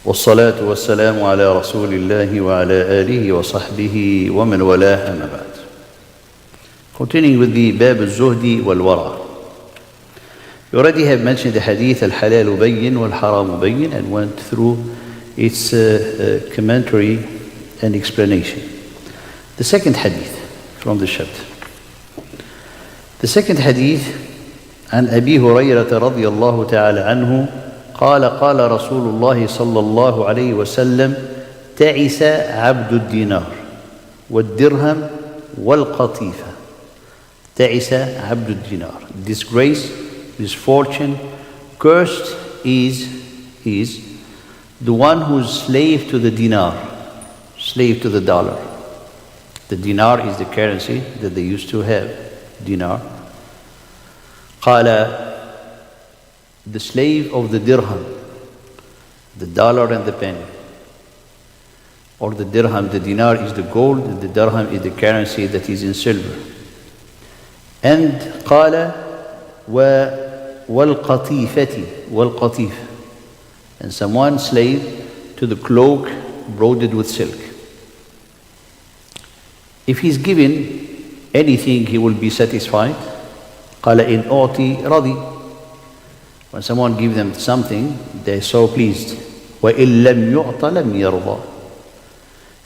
والصلاة والسلام على رسول الله وعلى آله وصحبه ومن والاه أما بعد. Continuing with the Bab al-Zuhdi wal-Wara. We already have mentioned the hadith al-Halal bayyin wal-Haram bayyin and went through its commentary and explanation. The second hadith from the chapter. The second hadith عن أبي هريرة رضي الله تعالى عنه قال قال رسول الله صلى الله عليه وسلم تعس عبد الدينار والدرهم والقطيفة. تعس عبد الدينار. Disgrace, misfortune, cursed is the one who's slave to the dinar, slave to the dollar. The dinar is the currency that they used to have, dinar. قال, the slave of the dirham, the dollar and the penny. Or the dirham, the dinar is the gold, and the dirham is the currency that is in silver. And قال والقطيفة, and someone slave to the cloak broidered with silk. If he's given anything, he will be satisfied. قال إن أعطي رضي. When someone gives them something, they're so pleased. وإن لم يعط لم يرضى.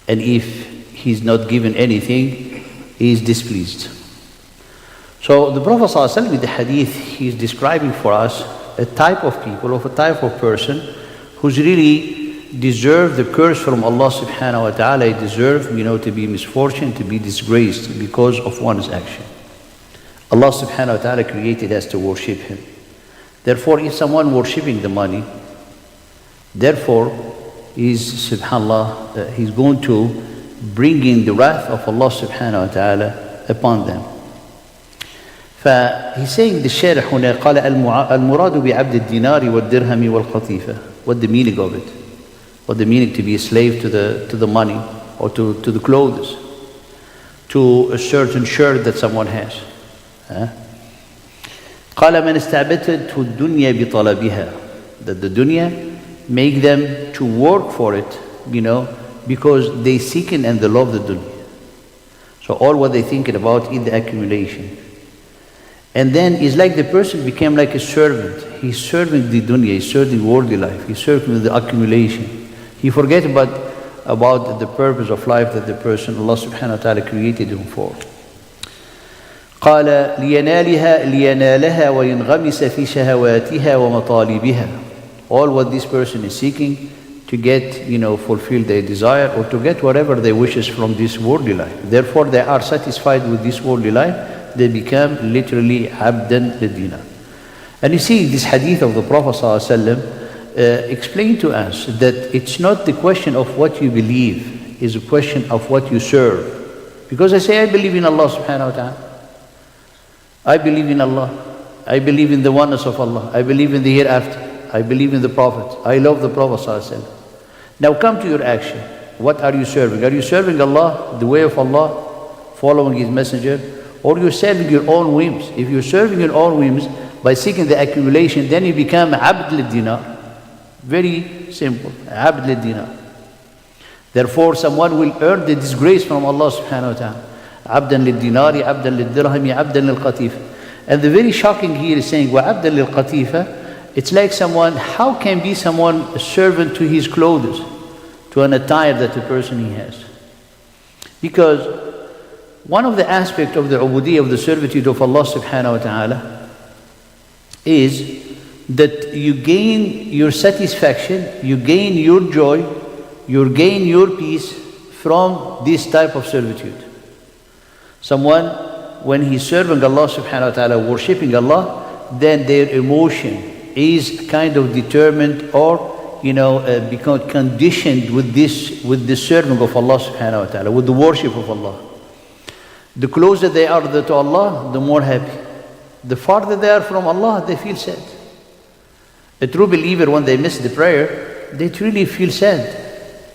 And if he's not given anything, he is displeased. So the Prophet ﷺ in the hadith, he is describing for us a type of people, of a type of person who's really deserve the curse from Allah subhanahu wa ta'ala. He deserve, to be misfortune, to be disgraced because of one's action. Allah subhanahu wa ta'ala created us to worship Him. Therefore, if someone worshipping the money, therefore, he's going to bring in the wrath of Allah subhanahu wa ta'ala upon them. فhe's saying the Sharh هنا قال المراد بعبد الدينار والدرهم والقطيفة. What the meaning of it? What the meaning to be a slave to the money or to the clothes, to a certain shirt that someone has. قال من استعبدته الدنيا بطلبها, that the dunya make them to work for it, because they seek it and they love the dunya. So all what they thinking about is the accumulation. And then it's like the person became like a servant. He's serving the dunya, he's serving worldly life, he's serving the accumulation. He forget about the purpose of life that the person, Allah subhanahu wa ta'ala created him for. قال لينالها وينغمس في شهواتها ومطالبها. All what this person is seeking to get, fulfill their desire or to get whatever they wishes from this worldly life. Therefore, they are satisfied with this worldly life. They become literally abdan lid-dinar. And you see, this hadith of the Prophet ﷺ explained to us that it's not the question of what you believe, it's a question of what you serve. Because I say, I believe in Allah subhanahu wa ta'ala. I believe in Allah. I believe in the oneness of Allah. I believe in the hereafter. I believe in the Prophet. I love the Prophet ﷺ. Now come to your action. What are you serving? Are you serving Allah, the way of Allah, following His messenger? Or you're serving your own whims? If you're serving your own whims by seeking the accumulation, then you become abd lid-dinar. Very simple. Abd lid-dinar. Therefore, someone will earn the disgrace from Allah subhanahu wa ta'ala. Abdan lid-dinari, abdan lid-dirhami, abdan lil-qatifa. And the very shocking here is saying, wa abdan lil-qatifa. It's like someone, how can be someone a servant to his clothes, to an attire that the person he has? Because one of the aspects of the ubudiyyah, of the servitude of Allah subhanahu wa ta'ala, is that you gain your satisfaction, you gain your joy, you gain your peace from this type of servitude. Someone, when he's serving Allah subhanahu wa ta'ala, worshipping Allah, then their emotion is kind of determined or become conditioned with the serving of Allah subhanahu wa ta'ala, with the worship of Allah. The closer they are to Allah, the more happy. The farther they are from Allah, they feel sad. A true believer, when they miss the prayer, they truly feel sad.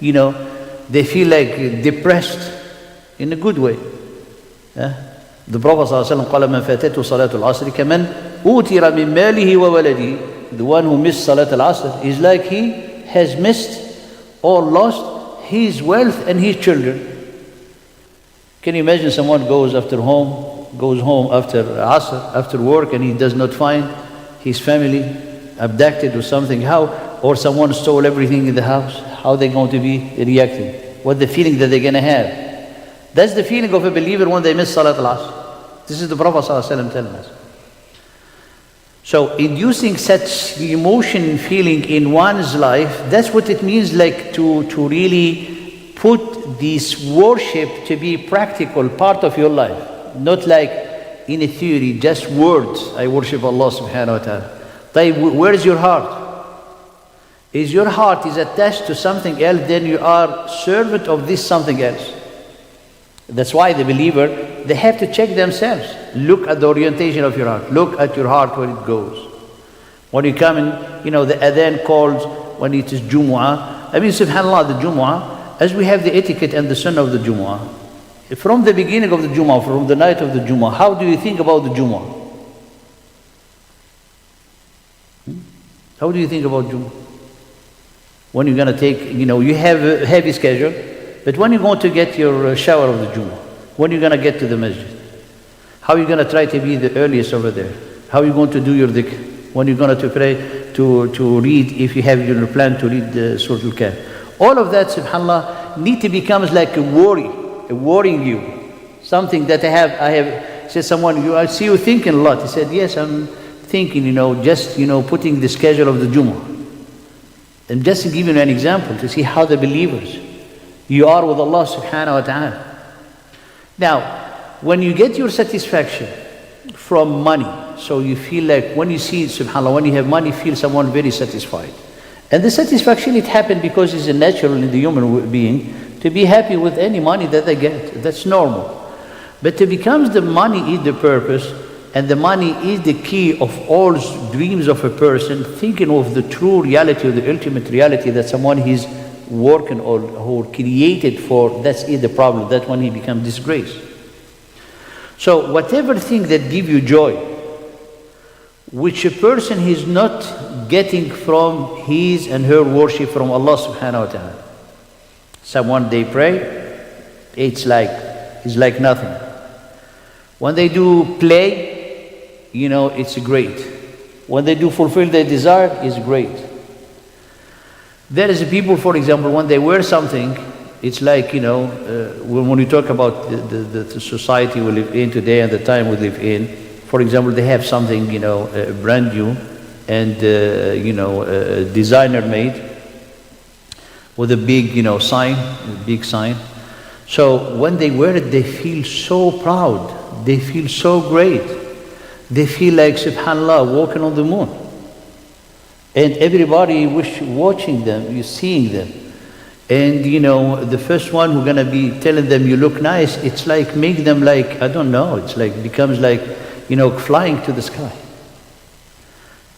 They feel like depressed in a good way. The Prophet ﷺ قال من فاتته صلاة العصر كمن أوتر من ماله وولده. The one who missed Salat al-Asr is like he has missed or lost his wealth and his children. Can you imagine someone goes home after Asr, after work, and he does not find his family abducted or something? Or someone stole everything in the house? How are they going to be reacting? What the feeling that they're going to have? That's the feeling of a believer when they miss Salat al-Asr. This is the Prophet ﷺ telling us. So inducing such emotion and feeling in one's life, that's what it means, like to really put this worship to be practical part of your life. Not like in a theory, just words, I worship Allah subhanahu wa ta'ala. Where is your heart? Is your heart is attached to something else, then you are servant of this something else. That's why the believer, they have to check themselves. Look at the orientation of your heart. Look at your heart where it goes. When you come in, the adhan calls when it is Jumu'ah. I mean, subhanAllah, the Jumu'ah, as we have the etiquette and the sunnah of the Jumu'ah, from the beginning of the Jumu'ah, from the night of the Jumu'ah, how do you think about the Jumu'ah? How do you think about Jumu'ah? When you're going to take, you have a heavy schedule, but when you're going to get your shower of the Jumu'ah, when you're going to get to the masjid, how are you going to try to be the earliest over there? How are you going to do your dhikr? When you're going to pray, to read, if you have your plan to read the Surah Al-Kahf. All of that, subhanAllah, need to become like a worrying you. Something that I have said someone, I see you thinking a lot. He said, yes, I'm thinking, just, putting the schedule of the Jumu'ah. And just to give you an example, to see how the believers, you are with Allah subhanahu wa ta'ala. Now, when you get your satisfaction from money, so you feel like when you see, subhanAllah, when you have money, you feel someone very satisfied. And the satisfaction, it happened because it's a natural in the human being to be happy with any money that they get. That's normal. But it becomes the money is the purpose, and the money is the key of all dreams of a person, thinking of the true reality, or the ultimate reality that someone is working or created for. That's the problem. That's when he becomes disgraced. So whatever thing that give you joy, which a person is not getting from his and her worship from Allah subhanahu wa ta'ala. Someone, they pray, it's like nothing. When they do play, it's great. When they do fulfill their desire, it's great. There is people, for example, when they wear something, it's like, when we talk about the society we live in today and the time we live in, for example, they have something, brand new and, designer made with a big, big sign. So when they wear it, they feel so proud. They feel so great. They feel like, subhanAllah, walking on the moon. And everybody watching them, you're seeing them. And the first one who's gonna be telling them you look nice, it's like make them like, I don't know, it's like becomes like, flying to the sky.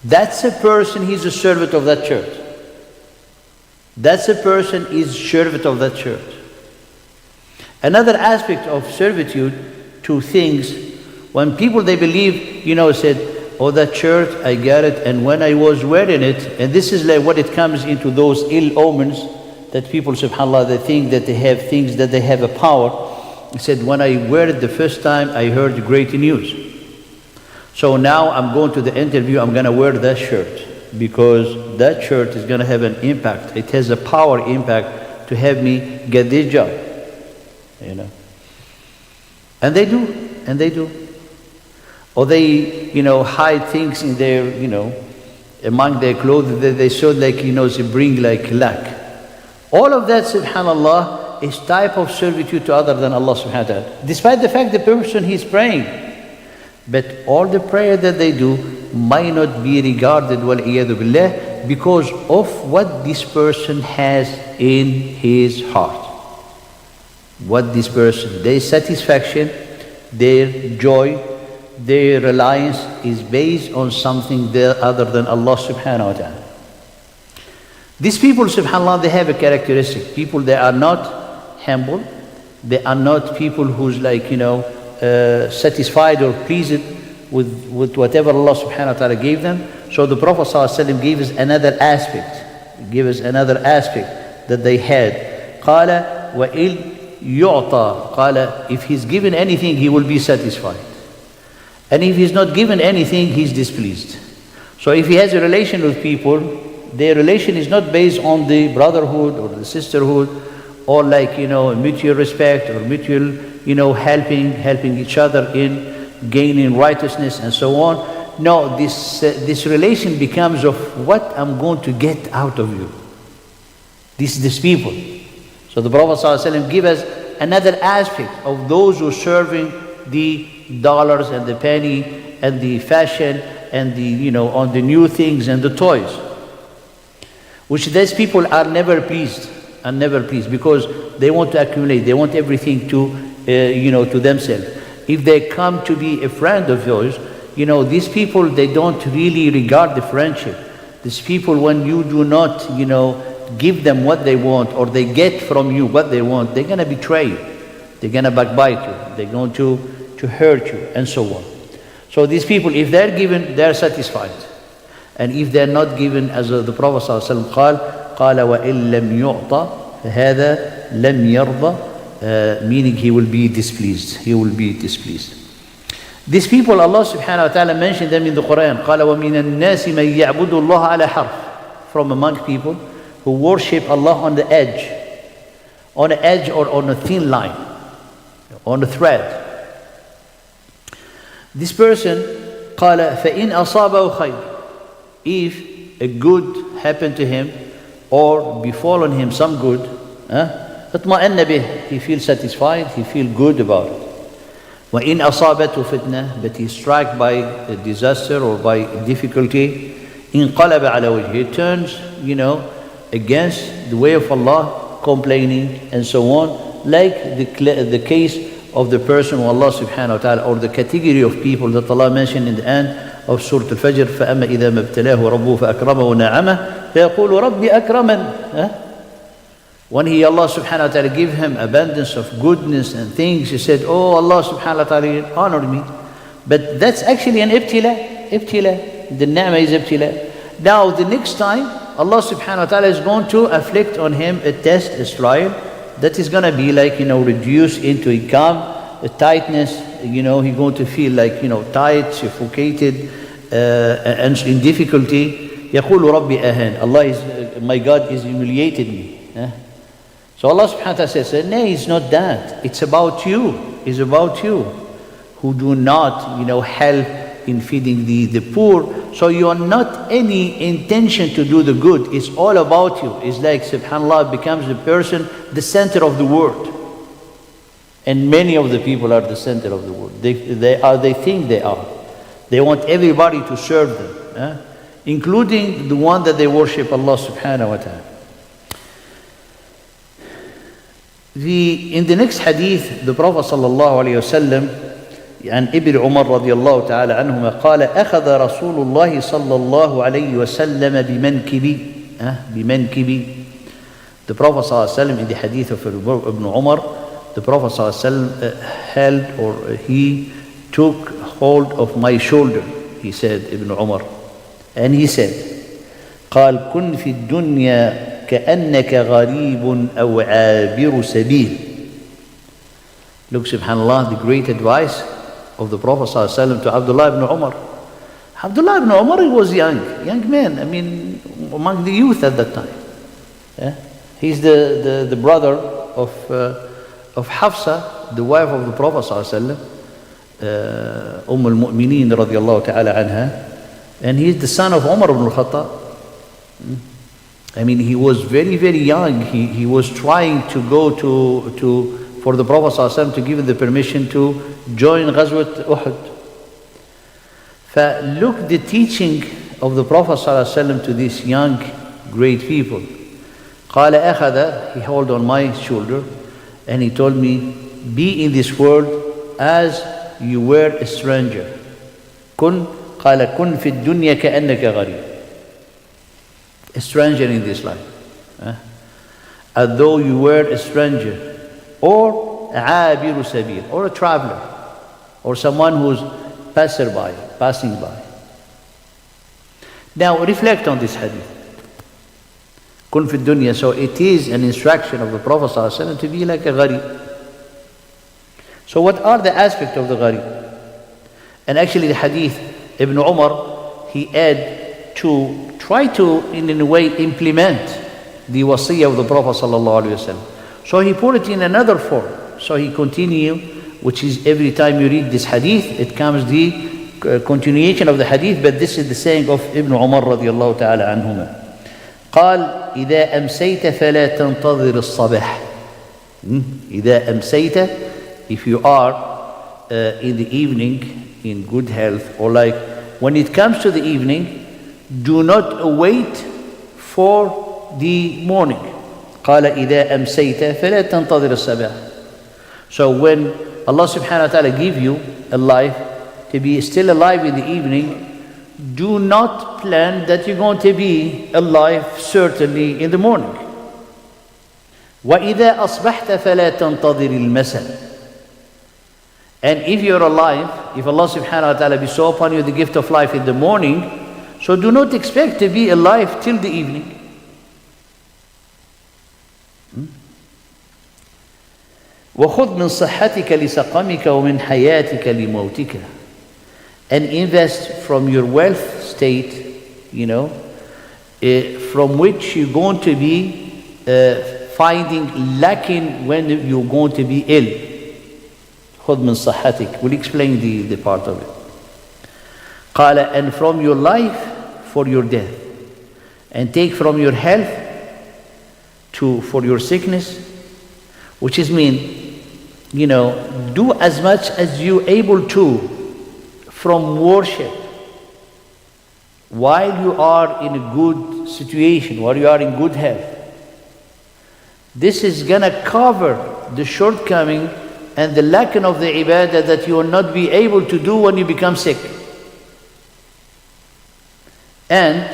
That's a person, he's a servant of that church. That's a person is servant of that church. Another aspect of servitude to things, when people they believe, said, oh, that shirt, I got it, and when I was wearing it, and this is like what it comes into those ill omens that people, subhanAllah, they think that they have things, that they have a power. He said, when I wear it the first time, I heard great news. So now I'm going to the interview, I'm going to wear that shirt, because that shirt is going to have an impact. It has a power impact to have me get this job. And they do. Or they, hide things in their, among their clothes that they show like, they bring like luck. All of that, subhanAllah, is type of servitude to other than Allah subhanahu wa ta'ala. Despite the fact the person he's praying. But all the prayer that they do might not be regarded, wal-iyadu billah, because of what this person has in his heart. What this person, their satisfaction, their joy, their reliance is based on something other than Allah subhanahu wa ta'ala. These people, subhanAllah, they have a characteristic. People, they are not humble. They are not people who's like, satisfied or pleased with whatever Allah subhanahu wa ta'ala gave them. So the Prophet ﷺ gave us another aspect. that they had. قال وإن يعطى, قال if he's given anything he will be satisfied, and if he's not given anything he's displeased. So if he has a relation with people, their relation is not based on the brotherhood or the sisterhood or like mutual respect or mutual helping each other in gaining righteousness and so on. No, this relation becomes of what I'm going to get out of you. These people. So the Prophet ﷺ gives us another aspect of those who are serving the dollars and the penny and the fashion and the on the new things and the toys, which these people are never pleased because they want to accumulate, they want everything to to themselves. If they come to be a friend of yours, these people, they don't really regard the friendship. These people, when you do not give them what they want, or they get from you what they want, they're going to betray you, they're going to backbite you, they're going to hurt you, and so on. So these people, if they're given, they're satisfied. And if they're not given, as the Prophet ﷺ قال وَإِن لَمْ يُعْطَى فَهَذَا لَمْ يَرْضَى, meaning he will be displeased. He will be displeased. These people, Allah subhanahu wa ta'ala mentioned them in the Quran. قال وَمِنَ النَّاسِ مَن يَعْبُدُ اللَّهَ عَلَى حَرْفٍ, from among people who worship Allah on the edge or on a thin line, on a thread. This person, قال فَإِنْ أَصَابَهُ خَيْرٌ, if a good happened to him or befallen him some good, اطمأن به, he feels satisfied, he feels good about it. وَإِنْ أَصَابَتْهُ فِتْنَةٌ, but he is struck by a disaster or by difficulty, انقلب على وجهه, he turns against the way of Allah, complaining and so on, like the case of the person who Allah subhanahu wa ta'ala, or the category of people that Allah mentioned in the end of Surah Al-Fajr, فَأَمَّا إِذَا مَبْتَلَاهُ رَبُّهُ فَأَكْرَمَهُ نَعَمَهُ فَيَقُولُ رَبِّ أَكْرَمَنِ. When Allah subhanahu wa ta'ala gave him abundance of goodness and things, he said, oh, Allah subhanahu wa ta'ala honored me. But that's actually an ibtila. The ni'mah is ibtila. Now the next time, Allah subhanahu wa ta'ala is going to afflict on him a test, a trial, that is going to be like, reduced into a calm, a tightness, he's going to feel like, tight, suffocated, and in difficulty. يَقُولُ رَبِّ أَهَانِ, Allah is, my God is humiliated me. So Allah subhanahu wa ta'ala says, no, it's not that. It's about you. It's about you who do not, help in feeding the poor. So you are not any intention to do the good. It's all about you. It's like, subhanAllah, becomes the person the center of the world. And many of the people are the center of the world. They think they are. They want everybody to serve them, including the one that they worship, Allah subhanahu wa ta'ala. In the next hadith, the Prophet sallallahu alayhi wa sallam, عن ابن عمر رضي الله تعالى عنهما قال أخذ رسول الله صلى الله عليه وسلم بمنكبي. The Prophet صلى الله عليه وسلم, in the hadith of Ibn Umar, the Prophet صلى الله عليه وسلم held, or he took hold of my shoulder, he said, Ibn Umar, and he said, قال كن في الدنيا كأنك غريب أو عابر سبيل. Look, subhanAllah, the great advice of the Prophet ﷺ to Abdullah ibn Umar. Abdullah ibn Umar, he was young man, among the youth at that time. He's the brother of Hafsa, the wife of the Prophet ﷺ, al-Mu'mineen radiyallahu ta'ala anha, and he's the son of Umar ibn al-Khattab. He was very, very young. He was trying to go for the Prophet ﷺ to give him the permission to join Ghazwat Uhud. Look, the teaching of the Prophet ﷺ to these young, great people. قال أخذ, he held on my shoulder and he told me, be in this world as you were a stranger. قال كن في الدنيا كأنك غريب. A stranger in this life. As though you were a stranger. Or عابر سبيل, or a traveler, or someone who's passing by. Now reflect on this hadith. Kun fi dunya. So it is an instruction of the Prophet ﷺ to be like a gharib. So what are the aspects of the gharib? And actually the hadith, Ibn Umar, he had to try to, in a way, implement the wasiyah of the Prophet ﷺ. So he put it in another form. So he continued, which is every time you read this hadith, it comes the continuation of the hadith, but this is the saying of Ibn Umar radiallahu ta'ala anhuma. قال إذا أمسيت فلا تنتظر الصباح. إذا أمسيت, if you are in the evening in good health, or like when it comes to the evening, do not wait for the morning. قال إذا أمسيت فلا تنتظر الصباح. So when Allah subhanahu wa ta'ala give you a life to be still alive in the evening, do not plan that you're going to be alive certainly in the morning. وَإِذَا أَصْبَحْتَ فَلَا تَنْتَظِرِ الْمَسَى. And if you're alive, if Allah subhanahu wa ta'ala bestow upon you the gift of life in the morning, so do not expect to be alive till the evening. وَخُذْ مِنْ صَحَّتِكَ لِسَقَمِكَ وَمِنْ حَيَاتِكَ لِمَوْتِكَ. And invest from your wealth state, from which you're going to be finding lacking when you're going to be ill. خُذْ مِنْ صَحَّتِكَ. We'll explain the part of it. قال, and from your life for your death. And take from your health for your sickness, which is do as much as you're able to from worship while you are in a good situation, while you are in good health. This is gonna cover the shortcoming and the lacking of the ibadah that you will not be able to do when you become sick. And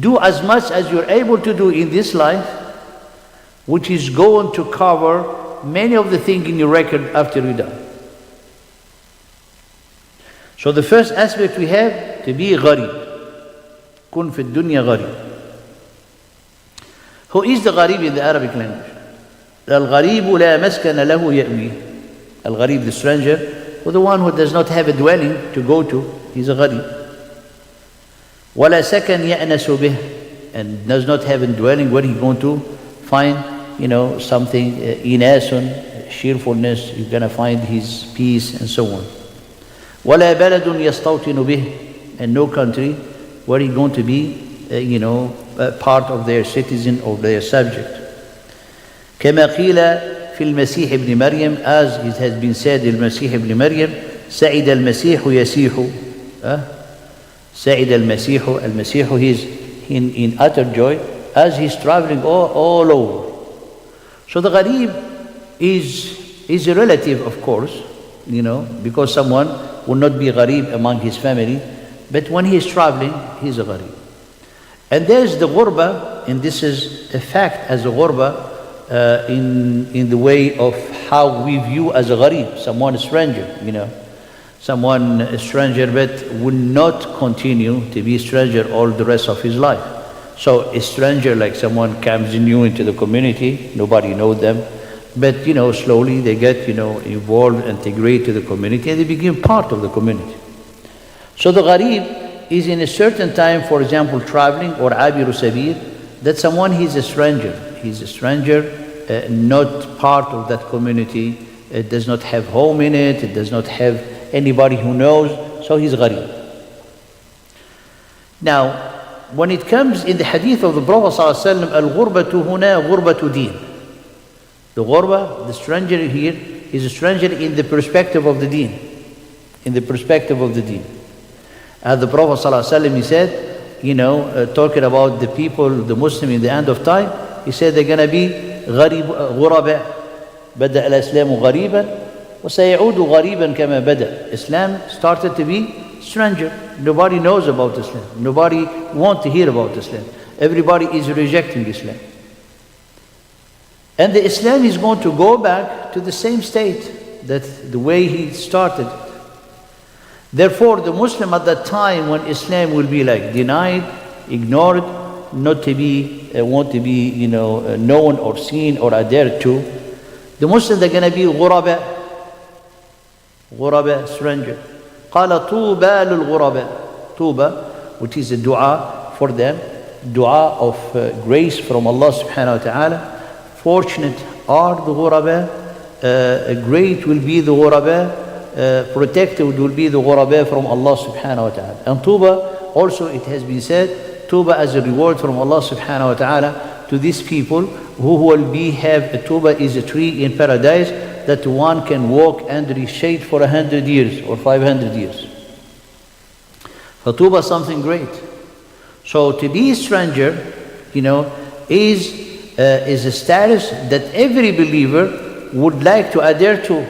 do as much as you're able to do in this life, which is going to cover many of the things in your record after you die. So the first aspect we have to be gharib. Kun fi dunya gharib. Who is the gharib in the Arabic language? Al-gharib la maskana lahu ya'wi. Al-gharib, the stranger, or the one who does not have a dwelling to go to, he's a gharib. Wala sakan ya'nasu bih, and does not have a dwelling where he's going to find something, inasun, cheerfulness, you're going to find his peace and so on. وَلَا بَلَدٌ يَسْتَوْطِنُ بِهِ, and no country where he's going to be, part of their citizen or their subject. كما قيل في المسيح ابن مريم, as it has been said in المسيح ابن مريم, سعد المسيح يسيح. سعد المسيح, المسيح, he's in utter joy as he's traveling all over. So the gharib is a relative, of course, because someone will not be gharib among his family, but when he is traveling, he's a gharib. And there's the ghurba, and this is a fact as a ghurba in the way of how we view as a gharib, someone a stranger, someone a stranger but will not continue to be a stranger all the rest of his life. So a stranger, like someone comes new into the community, nobody knows them, but slowly they get involved, integrate to the community, and they become part of the community. So the gharib is in a certain time, for example, traveling, or abiru sabir, that someone he's a stranger, not part of that community, it does not have home in it, it does not have anybody who knows, so he's gharib. Now, when it comes in the hadith of the Prophet ﷺ, al-ghurbatu huna ghurbatu deen. The ghurba, the stranger here, is a stranger in the perspective of the deen. In the perspective of the deen. As the Prophet ﷺ, he said, talking about the people, the Muslim in the end of time, he said they're going to be غرباء. بدأ الإسلام غريبا وسيعود غريبا كما بدأ. Islam started to be stranger. Nobody knows about Islam. Nobody wants to hear about Islam. Everybody is rejecting Islam. And the Islam is going to go back to the same state, that the way he started. Therefore, the Muslim at that time when Islam will be denied, ignored, not to be, want to be, known or seen or adhered to. The Muslims are going to be غرباء, stranger. قال طوبى للغرباء. Tuba, which is a dua for them, dua of grace from Allah subhanahu wa ta'ala. Fortunate are the ghuraba, great will be the ghuraba, protected will be the ghuraba from Allah subhanahu wa ta'ala. And Tuba, also it has been said, Tuba as a reward from Allah subhanahu wa ta'ala to these people who will have a Tuba is a tree in paradise that one can walk under its shade for 100 years or 500 years. For Tuba something great. So to be a stranger, is a status that every believer would like to adhere to.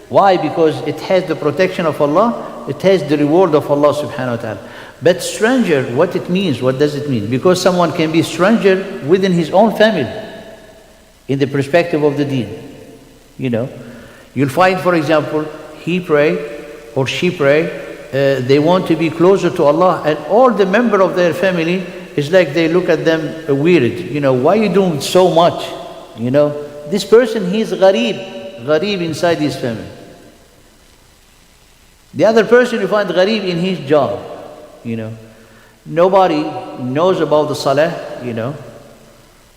Why? Because it has the protection of Allah, it has the reward of Allah subhanahu wa ta'ala. But stranger, what it means, what does it mean? Because someone can be stranger within his own family, in the perspective of the deen. You'll find, for example, he pray or she pray, they want to be closer to Allah, and all the member of their family is like they look at them weird. Why are you doing so much? This person, he's gharib inside his family. The other person you find gharib in his job. Nobody knows about the salah.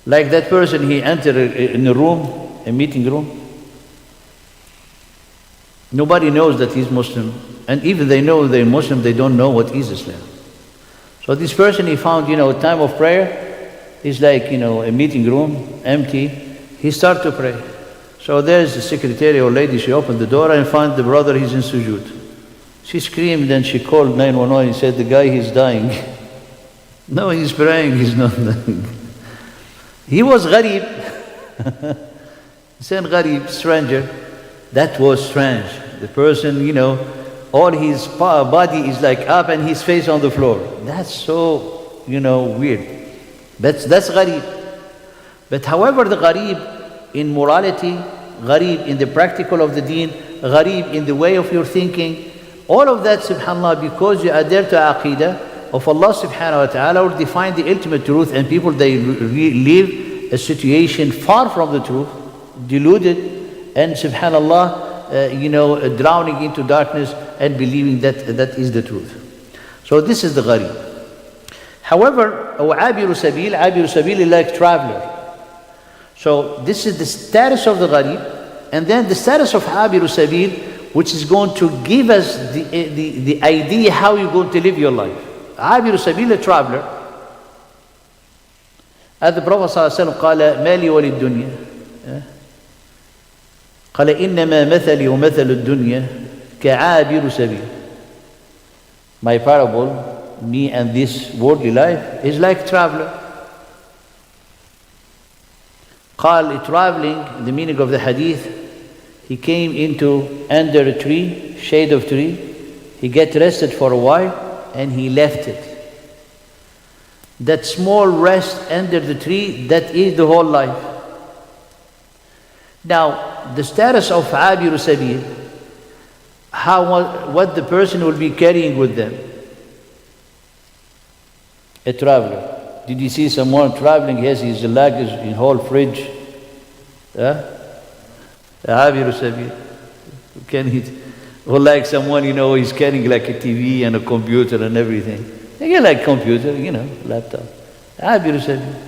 Like that person, he entered in a room, a meeting room. Nobody knows that he's Muslim, and even they know they're Muslim, they don't know what is Islam. So this person, he found, time of prayer is like, a meeting room, empty. He started to pray. So there's the secretary or lady, she opened the door and found the brother, he's in sujood. She screamed and she called 911 and said, the guy, he's dying. No, he's praying, he's not dying. He was gharib. He said gharib, stranger. That was strange. The person, all his body is like up and his face on the floor. That's so, weird. That's gharib. But however, the gharib in morality, gharib in the practical of the deen, gharib in the way of your thinking, all of that, subhanAllah, because you adhere to aqidah of Allah subhanahu wa ta'ala, will define the ultimate truth, and people, they live a situation far from the truth, deluded, and subhanAllah, drowning into darkness and believing that is the truth. So this is the gharib. However, abiru sabil is like traveler. So this is the status of the gharib, and then the status of abiru sabil, which is going to give us the idea how you're going to live your life. Abiru sabil, a traveler. As the Prophet ﷺ قال مالي وللدنيا قال إنما مثلي ومثل الدنيا كعابر سبيل. My parable, me and this worldly life, is like traveler. قال traveling, the meaning of the hadith, he came into under a tree, shade of tree, he get rested for a while and he left it. That small rest under the tree, that is the whole life. Now, the status of Abiru Sabil, what the person will be carrying with them. A traveler. Did you see someone traveling? He has his luggage in whole fridge. Abiru Sabil. Can he? Or like someone, he's carrying like a TV and a computer and everything. They get like computer, laptop. Abiru Sabil.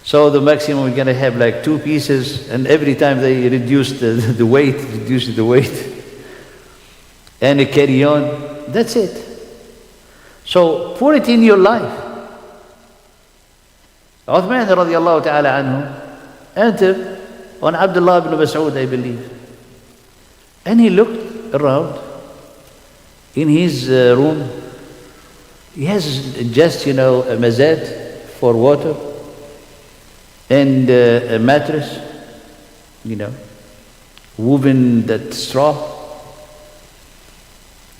So the maximum we're going to have like 2 pieces, and every time they reduce the weight, and they carry on, that's it. So put it in your life. Uthman radiallahu ta'ala anhu entered on Abdullah ibn Mas'ud, I believe. And he looked around in his room. He has just, a mazad for water, and a mattress, woven that straw,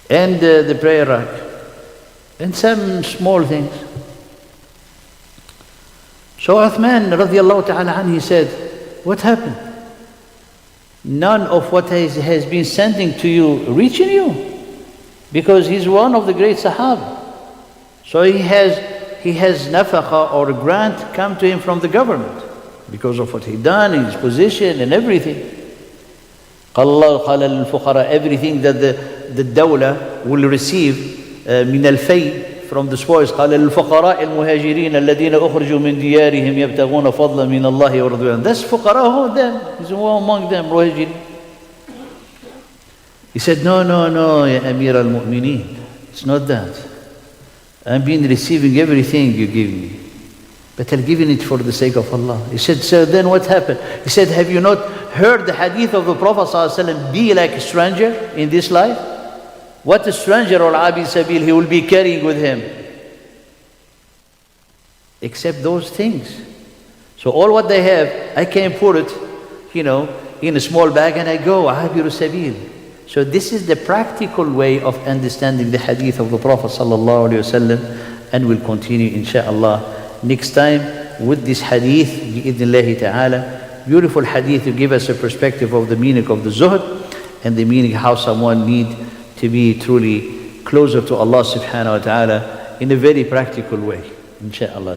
and the prayer rack, and some small things. So Uthman radiallahu ta'ala anhu, he said, what happened? None of what has been sending to you reaching you? Because he's one of the great Sahaba. So he has he has nafaqah or grant come to him from the government because of what he done in his position and everything. Everything that the dawla will receive من الفي from the spoils. قال للفقراء المهاجرين الذين أخرجوا من ديارهم يبتغون فضلا من الله ورضوانه. That's فقراء, them. He's one among them, مهاجرين. He said, no, ya Amir al-Mu'mineen. It's not that. I've been receiving everything you give me, but I'm giving it for the sake of Allah. He said, so then what happened? He said, have you not heard the hadith of the Prophet ﷺ, be like a stranger in this life? What a stranger or Abi Sabil he will be carrying with him? Except those things. So all what they have, I can put it, in a small bag and I go, Abir Sabil. So this is the practical way of understanding the hadith of the Prophet ﷺ, and we'll continue inshaAllah next time with this hadith bi'idhnillahi ta'ala. Beautiful hadith to give us a perspective of the meaning of the zuhd and the meaning how someone need to be truly closer to Allah subhanahu wa ta'ala in a very practical way, inshaAllah.